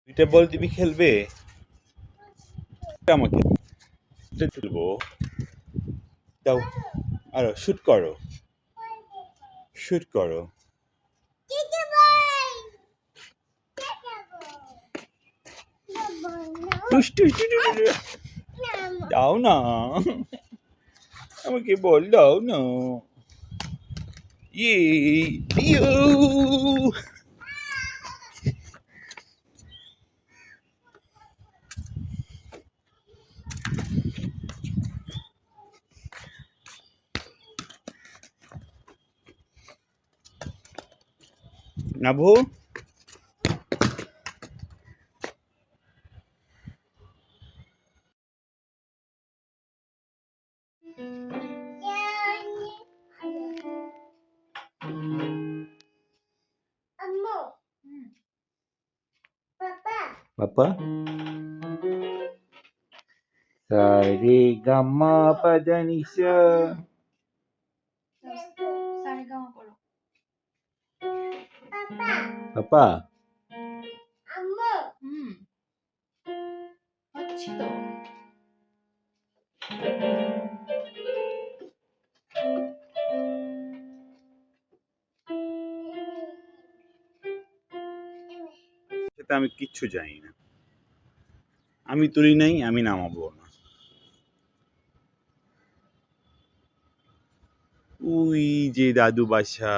দুইটা বল তুমি খেলবে? আমাকে খেলবো। দাও, আরো শুট করো, শুট করো। দাও না, আমাকে বল দাও না। ইয়ে ইয়ো। নাভু, পাপা সারে গামা পাদানিসা। পাপা সেটা আমি কিচ্ছু জানি না, আমি তুলি নাই, আমি নামাবো না। ওই যে দাদু বাসা,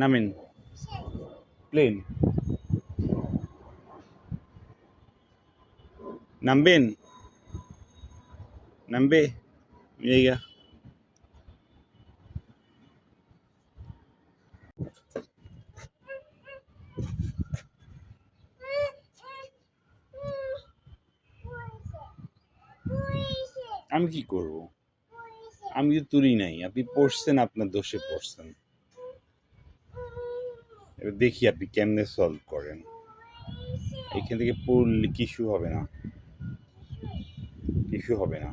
নামেন প্লেন, নামবেন, নামবে জায়গা। আমি কি করব? আমি তো তুলি নাই, আপনি পড়ছেন, আপনার দোষে পড়ছেন। এবার দেখি আপনি কেমনে সলভ করেন। এখান থেকে পড়লে কিছু হবে না, কিছু হবে না।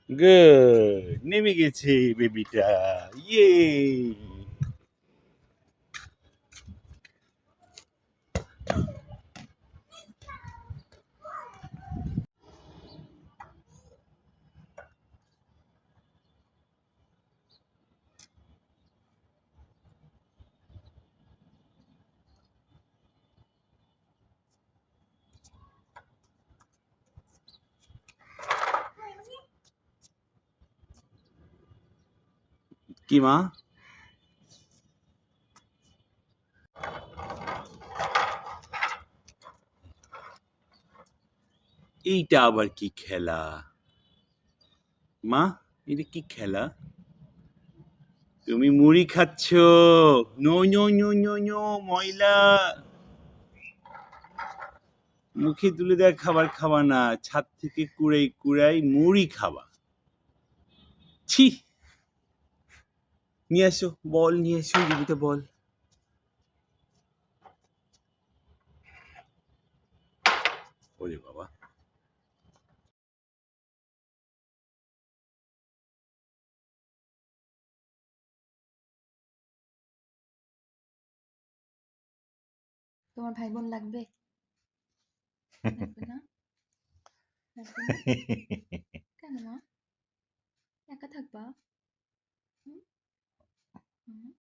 গুড, নেমে গেছে বেবিটা, ইয়ে। কি মা? এইটা আবার কি খেলা মা? এটা কি খেলা? তুমি মুড়ি খাচ্ছ? No no no no no, ময়লা। মুখে তুলে দেওয়া খাবার খাবা না, ছাদ থেকে কুড়াই কুড়াই মুড়ি খাবা। ছি, নিয়ে আসো বল, নিয়ে আসো জমিতে বল। ওরে বাবা, তোমার ভাই বোন লাগবে? লাগবে না? লাগবে না? কেন মা? একা থাকবা? হুম? হুম?